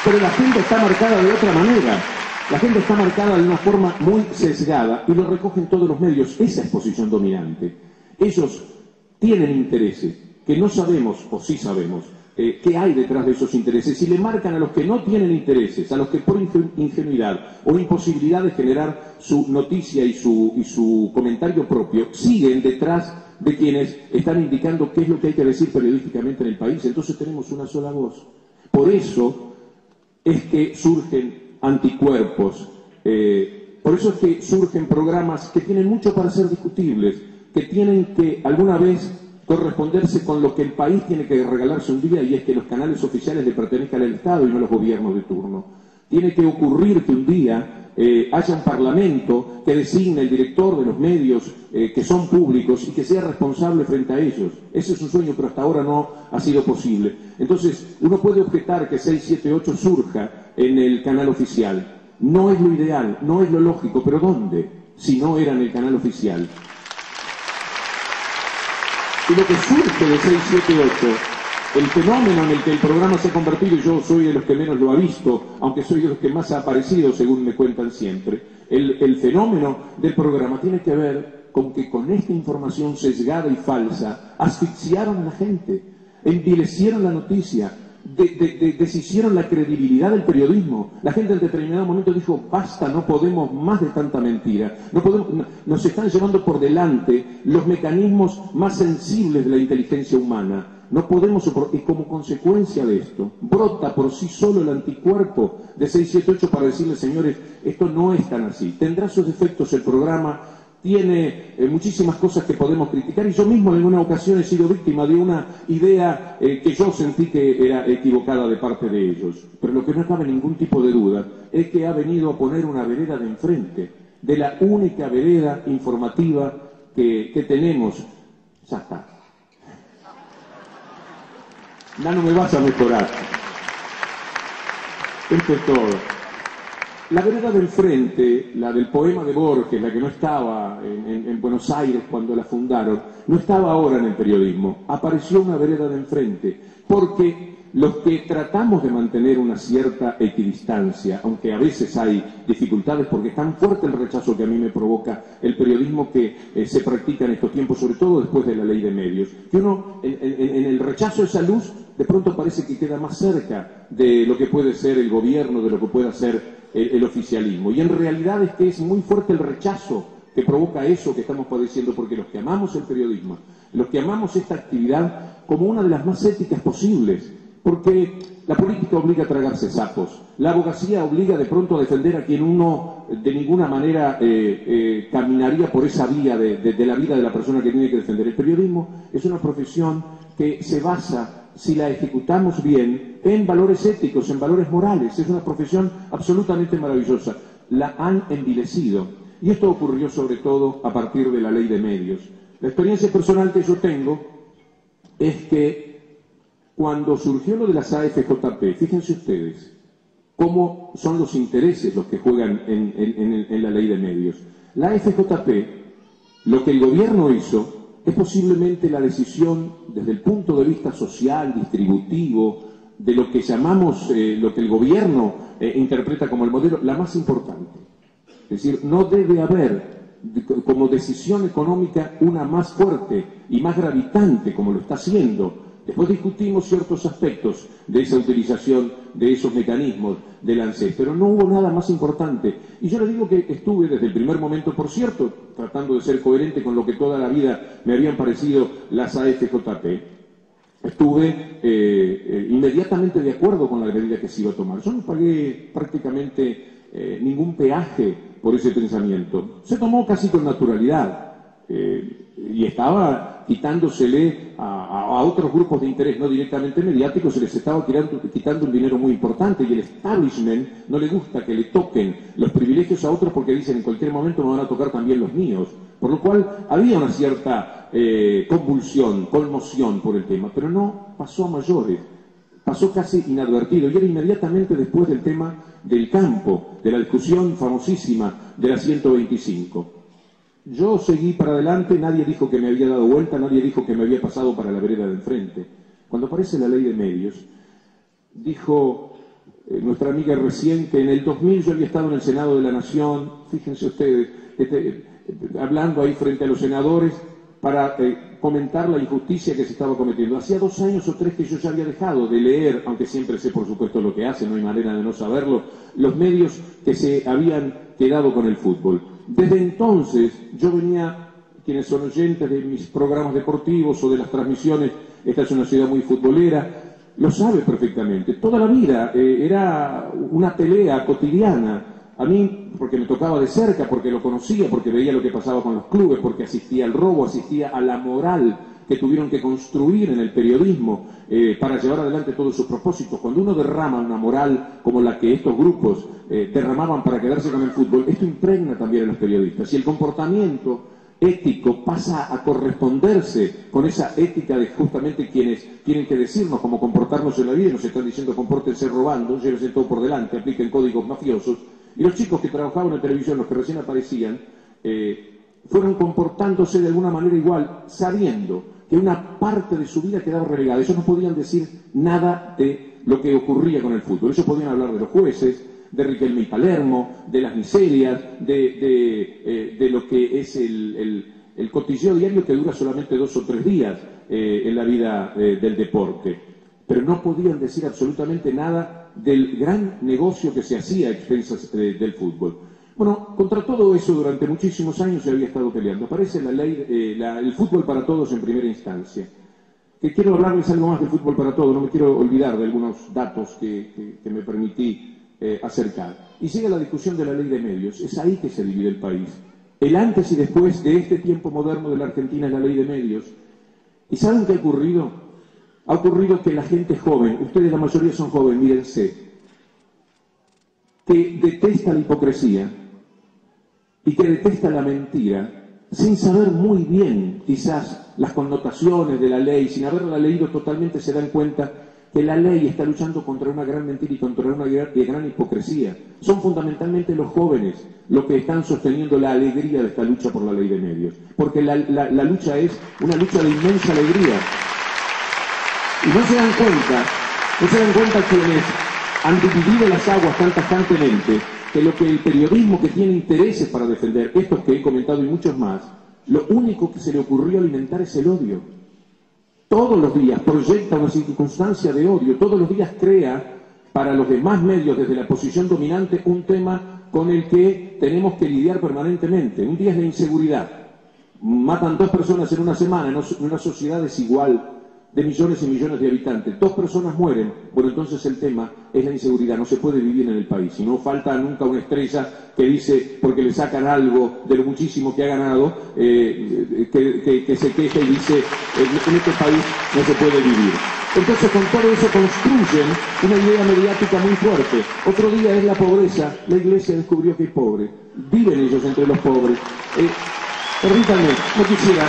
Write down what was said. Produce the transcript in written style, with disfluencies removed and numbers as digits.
Pero la agenda está marcada de otra manera. La agenda está marcada de una forma muy sesgada y lo recogen todos los medios. Esa es posición dominante. Ellos tienen intereses que no sabemos, o sí sabemos, qué hay detrás de esos intereses, y le marcan a los que no tienen intereses, a los que por ingenuidad o imposibilidad de generar su noticia y su comentario propio, siguen detrás de quienes están indicando qué es lo que hay que decir periodísticamente en el país. Entonces tenemos una sola voz. Por eso es que surgen anticuerpos, por eso es que surgen programas que tienen mucho para ser discutibles, que tienen que alguna vez corresponderse con lo que el país tiene que regalarse un día, y es que los canales oficiales le pertenezcan al Estado y no a los gobiernos de turno. Tiene que ocurrir que un día haya un parlamento que designe el director de los medios que son públicos y que sea responsable frente a ellos. Ese es un sueño, pero hasta ahora no ha sido posible. Entonces, uno puede objetar que 678 surja en el canal oficial. No es lo ideal, no es lo lógico, pero ¿dónde? Si no era en el canal oficial. Y lo que surge de 678, el fenómeno en el que el programa se ha convertido, y yo soy de los que menos lo ha visto, aunque soy de los que más ha aparecido, según me cuentan siempre, el fenómeno del programa tiene que ver con que con esta información sesgada y falsa asfixiaron a la gente, envilecieron la noticia, deshicieron la credibilidad del periodismo. La gente en determinado momento dijo, basta, no podemos más de tanta mentira, no podemos, nos están llevando por delante los mecanismos más sensibles de la inteligencia humana, no podemos soportar, y como consecuencia de esto brota por sí solo el anticuerpo de 678 para decirle, señores, esto no es tan así, tendrá sus defectos el programa, tiene muchísimas cosas que podemos criticar, y yo mismo en alguna ocasión he sido víctima de una idea que yo sentí que era equivocada de parte de ellos. Pero lo que no cabe ningún tipo de duda es que ha venido a poner una vereda de enfrente, de la única vereda informativa que tenemos. Ya está. Ya no me vas a mejorar. Esto es todo. La vereda del frente, la del poema de Borges, la que no estaba en Buenos Aires cuando la fundaron, no estaba ahora en el periodismo. Apareció una vereda de enfrente, porque los que tratamos de mantener una cierta equidistancia, aunque a veces hay dificultades, porque es tan fuerte el rechazo que a mí me provoca el periodismo que se practica en estos tiempos, sobre todo después de la ley de medios, que uno en el rechazo a esa luz de pronto parece que queda más cerca de lo que puede ser el gobierno, de lo que pueda ser el oficialismo. Y en realidad es que es muy fuerte el rechazo que provoca eso que estamos padeciendo, porque los que amamos el periodismo, los que amamos esta actividad como una de las más éticas posibles, porque la política obliga a tragarse sapos, la abogacía obliga de pronto a defender a quien uno de ninguna manera caminaría por esa vía de la vida de la persona que tiene que defender. El periodismo es una profesión que se basa, si la ejecutamos bien, en valores éticos, en valores morales. Es una profesión absolutamente maravillosa. La han envilecido. Y esto ocurrió sobre todo a partir de la ley de medios. La experiencia personal que yo tengo es que cuando surgió lo de las AFJP, fíjense ustedes cómo son los intereses los que juegan en la ley de medios. La AFJP, lo que el gobierno hizo, es posiblemente la decisión desde el punto de vista social, distributivo, de lo que llamamos, lo que el gobierno interpreta como el modelo, la más importante. Es decir, no debe haber como decisión económica una más fuerte y más gravitante como lo está haciendo. Después discutimos ciertos aspectos de esa utilización de esos mecanismos del ANSES, pero no hubo nada más importante. Y yo les digo que estuve desde el primer momento, por cierto, tratando de ser coherente con lo que toda la vida me habían parecido las AFJP, estuve inmediatamente de acuerdo con la medida que se iba a tomar. Yo no pagué prácticamente ningún peaje por ese pensamiento. Se tomó casi con naturalidad. Y estaba quitándosele a otros grupos de interés no directamente mediáticos, se les estaba quitando un dinero muy importante, y el establishment no le gusta que le toquen los privilegios a otros porque dicen en cualquier momento me van a tocar también los míos, por lo cual había una cierta convulsión, conmoción por el tema, pero no pasó a mayores, pasó casi inadvertido, y era inmediatamente después del tema del campo, de la discusión famosísima de la 125. Yo seguí para adelante, nadie dijo que me había dado vuelta, nadie dijo que me había pasado para la vereda de enfrente. Cuando aparece la ley de medios, dijo nuestra amiga recién, que en el 2000 yo había estado en el Senado de la Nación, fíjense ustedes, hablando ahí frente a los senadores para comentar la injusticia que se estaba cometiendo. Hacía 2 años o 3 que yo ya había dejado de leer, aunque siempre sé por supuesto lo que hace, no hay manera de no saberlo, los medios que se habían quedado con el fútbol. Desde entonces yo venía, quienes son oyentes de mis programas deportivos o de las transmisiones, esta es una ciudad muy futbolera, lo sabe perfectamente. Toda la vida era una pelea cotidiana. A mí, porque me tocaba de cerca, porque lo conocía, porque veía lo que pasaba con los clubes, porque asistía al robo, asistía a la moral que tuvieron que construir en el periodismo para llevar adelante todos sus propósitos. Cuando uno derrama una moral como la que estos grupos derramaban para quedarse con el fútbol, esto impregna también a los periodistas. Y el comportamiento ético pasa a corresponderse con esa ética de justamente quienes tienen que decirnos cómo comportarnos en la vida. Nos están diciendo compórtense robando, llévense todo por delante, apliquen códigos mafiosos. Y los chicos que trabajaban en televisión, los que recién aparecían, fueron comportándose de alguna manera igual, sabiendo que una parte de su vida quedaba relegada. Ellos no podían decir nada de lo que ocurría con el fútbol. Ellos podían hablar de los jueces, de Riquelme y Palermo, de las miserias, de lo que es el cotilleo diario que dura solamente 2 o 3 días en la vida del deporte. Pero no podían decir absolutamente nada del gran negocio que se hacía a expensas del fútbol. Bueno, contra todo eso durante muchísimos años se había estado peleando. Aparece la ley, el fútbol para todos en primera instancia. Que quiero hablarles algo más del fútbol para todos, no me quiero olvidar de algunos datos que me permití acercar. Y sigue la discusión de la ley de medios. Es ahí que se divide el país. El antes y después de este tiempo moderno de la Argentina es la ley de medios. ¿Y saben qué ha ocurrido? Ha ocurrido que la gente joven, ustedes la mayoría son jóvenes, mírense, que detesta la hipocresía y que detesta la mentira, sin saber muy bien quizás las connotaciones de la ley, sin haberla leído totalmente, se dan cuenta que la ley está luchando contra una gran mentira y contra una gran hipocresía. Son fundamentalmente los jóvenes los que están sosteniendo la alegría de esta lucha por la ley de medios, porque la lucha es una lucha de inmensa alegría. Y no se dan cuenta quienes han dividido las aguas tan tajantemente que lo que el periodismo que tiene intereses para defender, estos que he comentado y muchos más, lo único que se le ocurrió alimentar es el odio. Todos los días proyecta una circunstancia de odio, todos los días crea para los demás medios desde la posición dominante un tema con el que tenemos que lidiar permanentemente. Un día es la inseguridad. Matan 2 personas en una semana en una sociedad desigual de millones y millones de habitantes. 2 personas mueren. Bueno, entonces el tema es la inseguridad. No se puede vivir en el país. Y no falta nunca una estrella que dice, porque le sacan algo de lo muchísimo que ha ganado, que se queja y dice, en este país no se puede vivir. Entonces con todo eso construyen una idea mediática muy fuerte. Otro día es la pobreza. La Iglesia descubrió que es pobre. Viven ellos entre los pobres. Permítanme, no quisiera